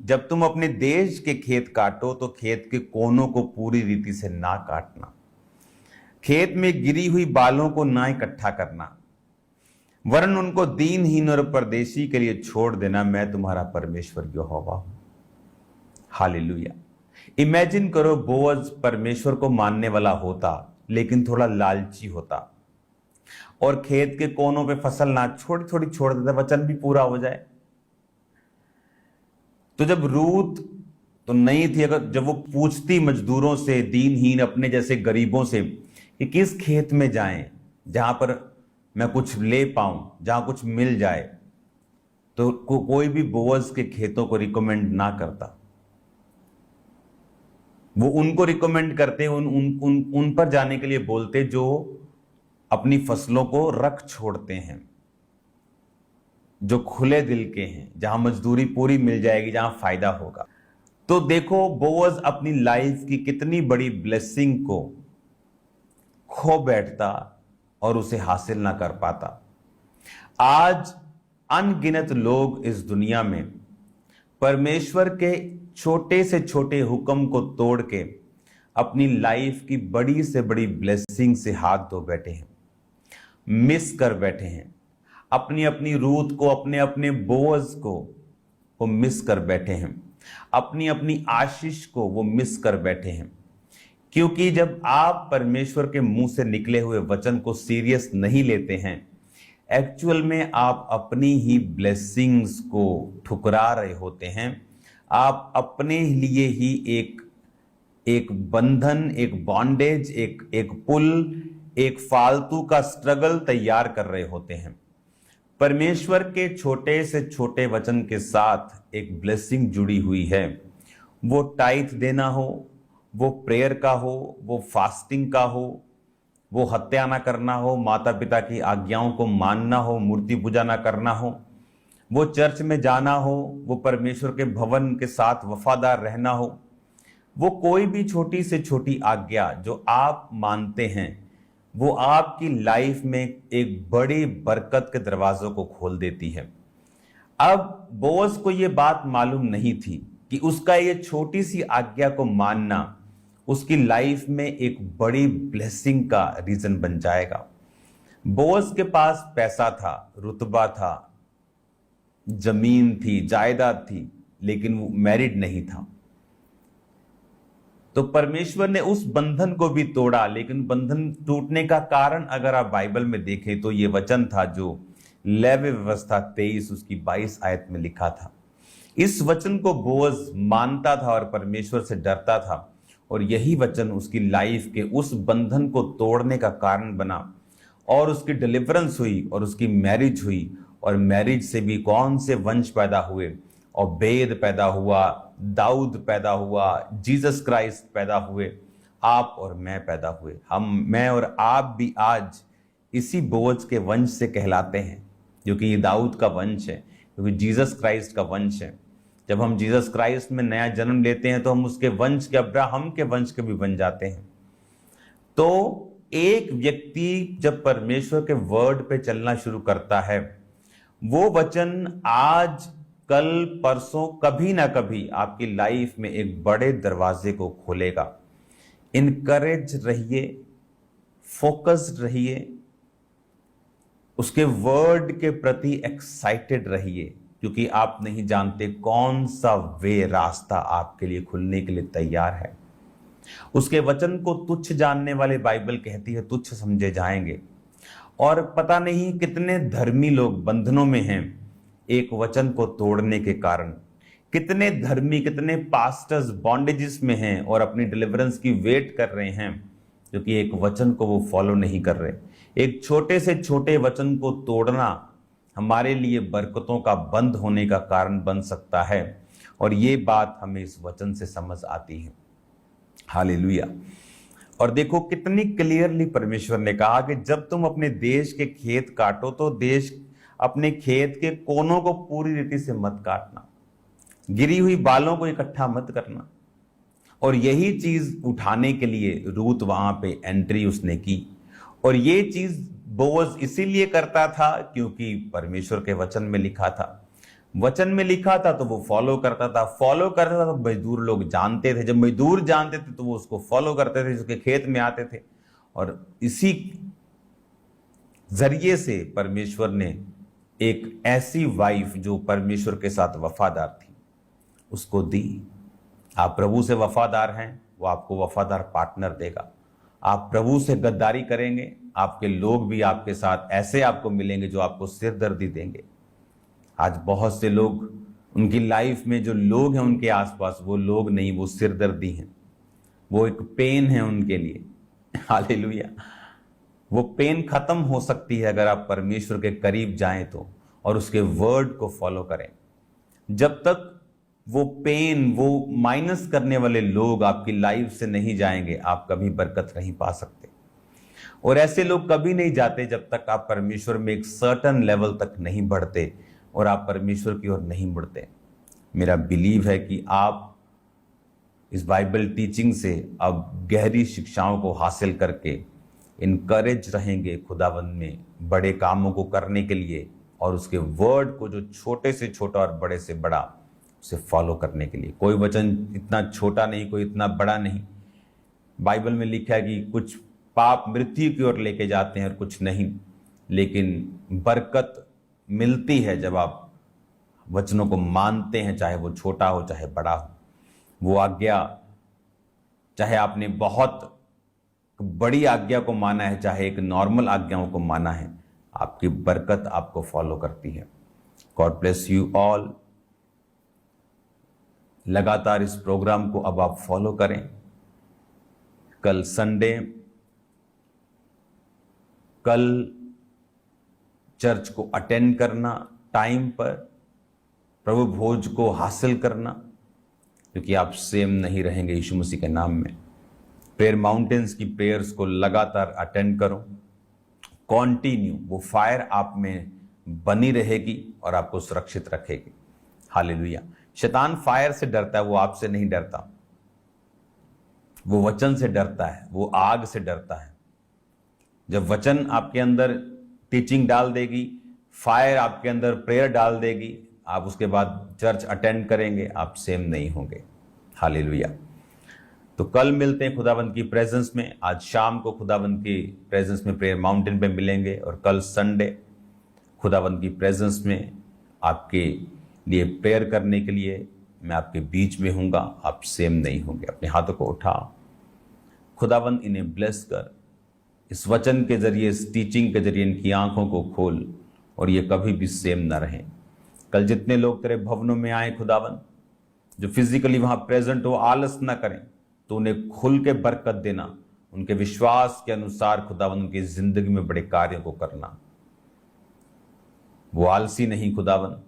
जब तुम अपने देश के खेत काटो तो खेत के कोनों को पूरी रीति से ना काटना, खेत में गिरी हुई बालों को ना इकट्ठा करना, वरन उनको दीनहीन और परदेशी के लिए छोड़ देना। मैं तुम्हारा परमेश्वर यहोवा हूं। हालेलुया। इमेजिन करो, बोअज परमेश्वर को मानने वाला होता लेकिन थोड़ा लालची होता और खेत के कोनों पे फसल ना छोटी छोटी छोड़ देता, वचन भी पूरा हो जाए। तो जब रूत तो नहीं थी, अगर जब वो पूछती मजदूरों से, दीनहीन अपने जैसे गरीबों से कि किस खेत में जाएं जहां पर मैं कुछ ले पाऊं, जहां कुछ मिल जाए, तो कोई भी बोअज के खेतों को रिकमेंड ना करता। वो उनको रिकमेंड करते, उन पर जाने के लिए बोलते जो अपनी फसलों को रख छोड़ते हैं, जो खुले दिल के हैं, जहां मजदूरी पूरी मिल जाएगी, जहां फायदा होगा। तो देखो बोअज अपनी लाइफ की कितनी बड़ी ब्लेसिंग को खो बैठता और उसे हासिल ना कर पाता। आज अनगिनत लोग इस दुनिया में परमेश्वर के छोटे से छोटे हुक्म को तोड़ के अपनी लाइफ की बड़ी से बड़ी ब्लेसिंग से हाथ धो बैठे हैं, मिस कर बैठे हैं। अपनी अपनी रूत को, अपने अपने बोअज को मिस कर बैठे हैं, अपनी अपनी आशीष को वो मिस कर बैठे हैं। क्योंकि जब आप परमेश्वर के मुंह से निकले हुए वचन को सीरियस नहीं लेते हैं, एक्चुअल में आप अपनी ही ब्लेसिंग्स को ठुकरा रहे होते हैं। आप अपने लिए ही एक बंधन, एक बॉन्डेज, एक पुल, एक फालतू का स्ट्रगल तैयार कर रहे होते हैं। परमेश्वर के छोटे से छोटे वचन के साथ एक ब्लेसिंग जुड़ी हुई है। वो टाइथ देना हो, वो प्रेयर का हो, वो फास्टिंग का हो, वो हत्या ना करना हो, माता पिता की आज्ञाओं को मानना हो, मूर्ति पूजा ना करना हो, वो चर्च में जाना हो, वो परमेश्वर के भवन के साथ वफादार रहना हो, वो कोई भी छोटी से छोटी आज्ञा जो आप मानते हैं, वो आपकी लाइफ में एक बड़ी बरकत के दरवाजों को खोल देती है। अब बोअज को ये बात मालूम नहीं थी कि उसका ये छोटी सी आज्ञा को मानना उसकी लाइफ में एक बड़ी ब्लेसिंग का रीजन बन जाएगा। बोअज के पास पैसा था, रुतबा था, जमीन थी, जायदाद थी, लेकिन वो मैरिड नहीं था। तो परमेश्वर ने उस बंधन को भी तोड़ा, लेकिन बंधन टूटने का कारण अगर आप बाइबल में देखें तो ये वचन था जो लेवी व्यवस्था 23 उसकी 22 आयत में लिखा था। इस वचन को बोअज मानता था और परमेश्वर से डरता था, और यही वचन उसकी लाइफ के उस बंधन को तोड़ने का कारण बना और उसकी डिलीवरेंस हुई और उसकी मैरिज हुई। और मैरिज से भी कौन से वंश पैदा हुए? ओबेद पैदा हुआ, दाऊद पैदा हुआ, जीसस क्राइस्ट पैदा हुए, आप और मैं पैदा हुए। मैं और आप भी आज इसी बोअज के वंश से कहलाते हैं, क्योंकि ये दाऊद का वंश है, क्योंकि जीसस क्राइस्ट का वंश है। जब हम जीसस क्राइस्ट में नया जन्म लेते हैं तो हम उसके वंश के, अब्राहम के वंश के भी बन जाते हैं। तो एक व्यक्ति जब परमेश्वर के वर्ड पे चलना शुरू करता है, वो वचन आज, कल, परसों, कभी ना कभी आपकी लाइफ में एक बड़े दरवाजे को खोलेगा। इनकरेज रहिए, फोकस्ड रहिए, उसके वर्ड के प्रति एक्साइटेड रहिए, क्योंकि आप नहीं जानते कौन सा वे, रास्ता आपके लिए खुलने के लिए तैयार है। उसके वचन को तुच्छ जानने वाले, बाइबल कहती है, तुच्छ समझे जाएंगे। और पता नहीं कितने धर्मी लोग बंधनों में हैं एक वचन को तोड़ने के कारण। कितने धर्मी, कितने पास्टर्स बॉन्डेजेस में हैं और अपनी डिलीवरेंस की वेट कर रहे हैं, क्योंकि एक वचन को वो फॉलो नहीं कर रहे। एक छोटे से छोटे वचन को तोड़ना हमारे लिए बरकतों का बंद होने का कारण बन सकता है, और ये बात हमें इस वचन से समझ आती है। हालेलुया। और देखो कितनी क्लियरली परमेश्वर ने कहा कि जब तुम अपने देश के खेत काटो तो अपने खेत के कोनों को पूरी रीति से मत काटना, गिरी हुई बालों को इकट्ठा मत करना। और यही चीज उठाने के लिए रूत वहां पे एंट्री उसने की, और ये चीज बोअज इसीलिए करता था क्योंकि परमेश्वर के वचन में लिखा था। वचन में लिखा था तो वो फॉलो करता था, फॉलो करता था तो मजदूर लोग जानते थे, जब मजदूर जानते थे तो वो उसको फॉलो करते थे, उसके खेत में आते थे। और इसी जरिए से परमेश्वर ने एक ऐसी वाइफ जो परमेश्वर के साथ वफादार थी उसको दी। आप प्रभु से वफादार हैं, वो आपको वफादार पार्टनर देगा। आप प्रभु से गद्दारी करेंगे, आपके लोग भी आपके साथ ऐसे आपको मिलेंगे जो आपको सिरदर्दी देंगे। आज बहुत से लोग, उनकी लाइफ में जो लोग हैं उनके आसपास, वो लोग नहीं, वो सिरदर्दी हैं, वो एक पेन है उनके लिए। हालेलुया। वो पेन खत्म हो सकती है अगर आप परमेश्वर के करीब जाएं तो, और उसके वर्ड को फॉलो करें। जब तक वो पेन, वो माइनस करने वाले लोग आपकी लाइफ से नहीं जाएंगे, आप कभी बरकत नहीं पा सकते। और ऐसे लोग कभी नहीं जाते जब तक आप परमेश्वर में एक सर्टन लेवल तक नहीं बढ़ते और आप परमेश्वर की ओर नहीं मुड़ते। मेरा बिलीव है कि आप इस बाइबल टीचिंग से अब गहरी शिक्षाओं को हासिल करके इनकरेज रहेंगे खुदावंद में बड़े कामों को करने के लिए, और उसके वर्ड को जो छोटे से छोटा और बड़े से बड़ा उसे फॉलो करने के लिए। कोई वचन इतना छोटा नहीं, कोई इतना बड़ा नहीं। बाइबल में लिखा है कि कुछ पाप मृत्यु की ओर लेके जाते हैं और कुछ नहीं, लेकिन बरकत मिलती है जब आप वचनों को मानते हैं, चाहे वो छोटा हो चाहे बड़ा हो। वो आज्ञा, चाहे आपने बहुत बड़ी आज्ञा को माना है चाहे एक नॉर्मल आज्ञाओं को माना है, आपकी बरकत आपको फॉलो करती है। God bless you all. लगातार इस प्रोग्राम को अब आप फॉलो करें। कल संडे, कल चर्च को अटेंड करना टाइम पर, प्रभु भोज को हासिल करना, क्योंकि आप सेम नहीं रहेंगे यीशु मसीह के नाम में। प्रेयर माउंटेन्स की प्रेयर्स को लगातार अटेंड करो, कॉन्टिन्यू। वो फायर आप में बनी रहेगी और आपको सुरक्षित रखेगी। हालेलुया। शैतान फायर से डरता है, वो आपसे नहीं डरता। वो वचन से डरता है, वो आग से डरता है। जब वचन आपके अंदर टीचिंग डाल देगी, फायर आपके अंदर प्रेयर डाल देगी, आप उसके बाद चर्च अटेंड करेंगे, आप सेम नहीं होंगे। हालेलुया। तो कल मिलते हैं खुदावंद की प्रेजेंस में। आज शाम को खुदावंद की प्रेजेंस में प्रेयर माउंटेन पे मिलेंगे, और कल संडे खुदावंद की प्रेजेंस में आपके लिए प्रेयर करने के लिए मैं आपके बीच में हूँगा। आप सेम नहीं होंगे। अपने हाथों को उठा, खुदावंद इन्हें ब्लेस कर, इस वचन के जरिए, इस टीचिंग के जरिए इनकी आंखों को खोल, और ये कभी भी सेम ना रहें। कल जितने लोग तेरे भवनों में आए खुदावंद, जो फिजिकली वहां प्रेजेंट हो, आलस ना करें, तो उन्हें खुल के बरकत देना, उनके विश्वास के अनुसार खुदावंद उनकी जिंदगी में बड़े कार्यों को करना। वो आलसी नहीं खुदावंद,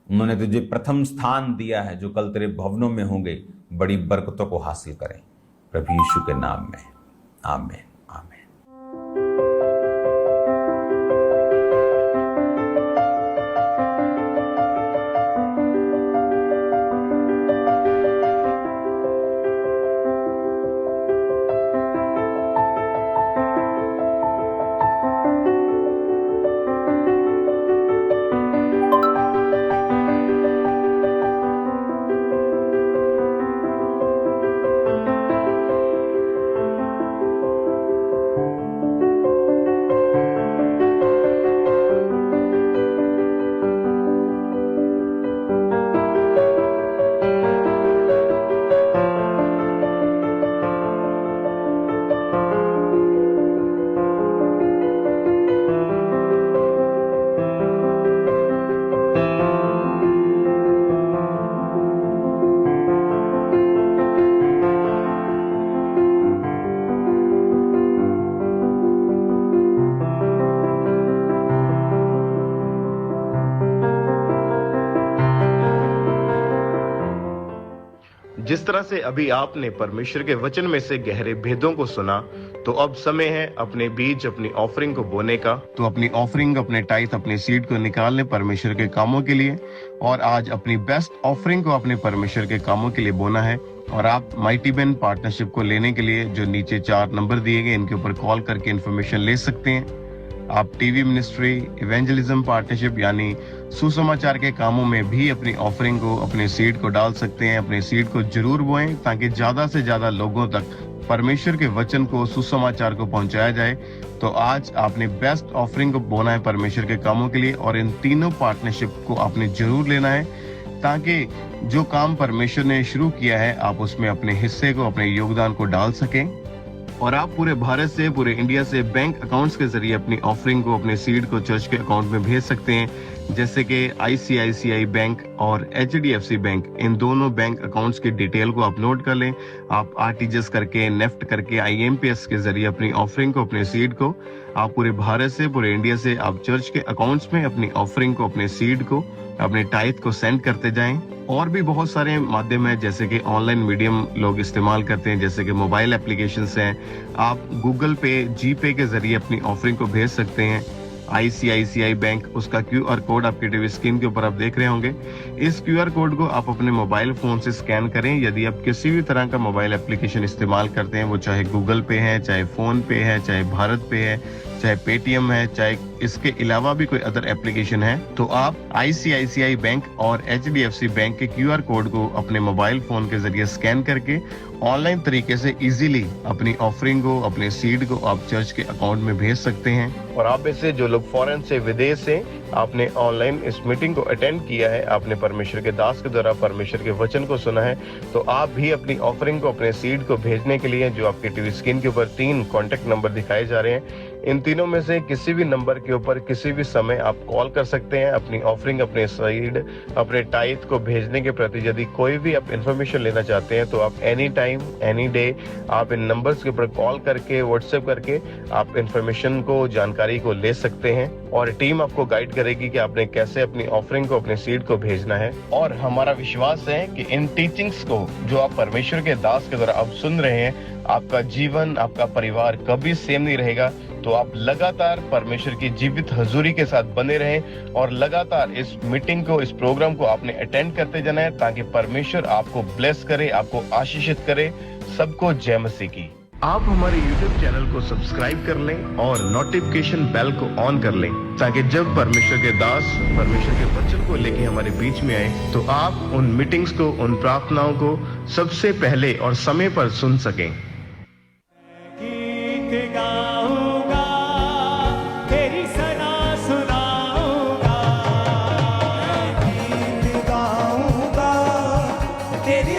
उन्होंने तुझे प्रथम स्थान दिया है। जो कल तेरे भवनों में होंगे बड़ी बरकतों को हासिल करें, प्रभु यीशु के नाम में, आमीन। जिस तरह से अभी आपने परमेश्वर के वचन में से गहरे भेदों को सुना, तो अब समय है अपने बीज, अपनी ऑफरिंग को बोने का। तो अपनी ऑफरिंग, अपने टाइथ, अपने सीड को निकाल लें परमेश्वर के कामों के लिए, और आज अपनी बेस्ट ऑफरिंग को अपने परमेश्वर के कामों के लिए बोना है। और आप माइटी बेन पार्टनरशिप को लेने के लिए जो नीचे 4 नंबर दिए गए, इनके ऊपर कॉल करके इन्फॉर्मेशन ले सकते हैं। आप टीवी मिनिस्ट्री, इवेंजलिज्म पार्टनरशिप यानी सुसमाचार के कामों में भी अपनी ऑफरिंग को, अपने सीड को डाल सकते हैं। अपने सीड को जरूर बोएं ताकि ज्यादा से ज्यादा लोगों तक परमेश्वर के वचन को, सुसमाचार को पहुंचाया जाए। तो आज आपने बेस्ट ऑफरिंग को बोना है परमेश्वर के कामों के लिए, और इन तीनों पार्टनरशिप को आपने जरूर लेना है ताकि जो काम परमेश्वर ने शुरू किया है आप उसमें अपने हिस्से को, अपने योगदान को डाल सकें। और आप पूरे भारत से, पूरे इंडिया से बैंक अकाउंट्स के जरिए अपनी ऑफरिंग को, अपने सीड को चर्च के अकाउंट में भेज सकते हैं, जैसे कि ICICI बैंक और HDFC बैंक। इन दोनों बैंक अकाउंट्स की डिटेल को आप नोट कर लें। आप RTGS करके, नेफ्ट करके, IMPS के जरिए अपनी ऑफरिंग को, अपने सीड को, आप पूरे भारत से, पूरे इंडिया से आप चर्च के अकाउंट्स में अपनी ऑफरिंग को, अपने सीड को, अपने टाइथ को सेंड करते जाएं। और भी बहुत सारे माध्यम है, जैसे कि ऑनलाइन मीडियम लोग इस्तेमाल करते हैं, जैसे कि मोबाइल एप्लीकेशंस हैं। आप गूगल पे, GPay के जरिए अपनी ऑफरिंग को भेज सकते हैं। ICICI बैंक, उसका QR कोड आपके टीवी स्क्रीन के ऊपर आप देख रहे होंगे। इस QR कोड को आप अपने मोबाइल फोन से स्कैन करें। यदि आप किसी भी तरह का मोबाइल एप्लीकेशन इस्तेमाल करते हैं, वो चाहे गूगल पे है, चाहे फोन पे है, चाहे भारत पे है, चाहे पेटीएम है, चाहे इसके अलावा भी कोई अदर एप्लीकेशन है, तो आप ICICI बैंक और HDFC बैंक के QR कोड को अपने मोबाइल फोन के जरिए स्कैन करके ऑनलाइन तरीके से इजीली अपनी ऑफरिंग को, अपने सीड को आप चर्च के अकाउंट में भेज सकते हैं। और आप में से जो लोग फॉरेन से, विदेश से, आपने ऑनलाइन इस मीटिंग को अटेंड किया है, आपने परमेश्वर के दास के द्वारा परमेश्वर के वचन को सुना है, तो आप भी अपनी ऑफरिंग को, अपने सीड को भेजने के लिए जो आपके टीवी स्क्रीन के ऊपर 3 कॉन्टेक्ट नंबर दिखाए जा रहे हैं, इन तीनों में से किसी भी नंबर के ऊपर किसी भी समय आप कॉल कर सकते हैं। अपनी ऑफरिंग, अपने सीड, अपने टाइथ को भेजने के प्रति यदि कोई भी आप इन्फॉर्मेशन लेना चाहते हैं, तो आप एनी टाइम, एनी डे आप इन नंबर्स के ऊपर कॉल करके, व्हाट्सएप करके आप इन्फॉर्मेशन को, जानकारी को ले सकते हैं, और टीम आपको गाइड करेगी कि आपने कैसे अपनी ऑफरिंग को, अपने सीड को भेजना है। और हमारा विश्वास है कि इन टीचिंग्स को जो आप परमेश्वर के दास के द्वारा अब सुन रहे हैं, आपका जीवन, आपका परिवार कभी सेम नहीं रहेगा। तो आप लगातार परमेश्वर की जीवित हजूरी के साथ बने रहें और लगातार इस मीटिंग को, इस प्रोग्राम को आपने अटेंड करते जाना है, ताकि परमेश्वर आपको ब्लेस करे, आपको आशीषित करे। सबको जय मसीह की। आप हमारे YouTube चैनल को सब्सक्राइब कर लें और नोटिफिकेशन बेल को ऑन कर लें, ताकि जब परमेश्वर के दास परमेश्वर के वचन को लेके हमारे बीच में आए, तो आप उन मीटिंग्स को, उन प्रार्थनाओं को सबसे पहले और समय पर सुन सकें। गीत गाऊंगा, तेरी सना सुनाऊंगा, गीत गाऊंगा, तेरी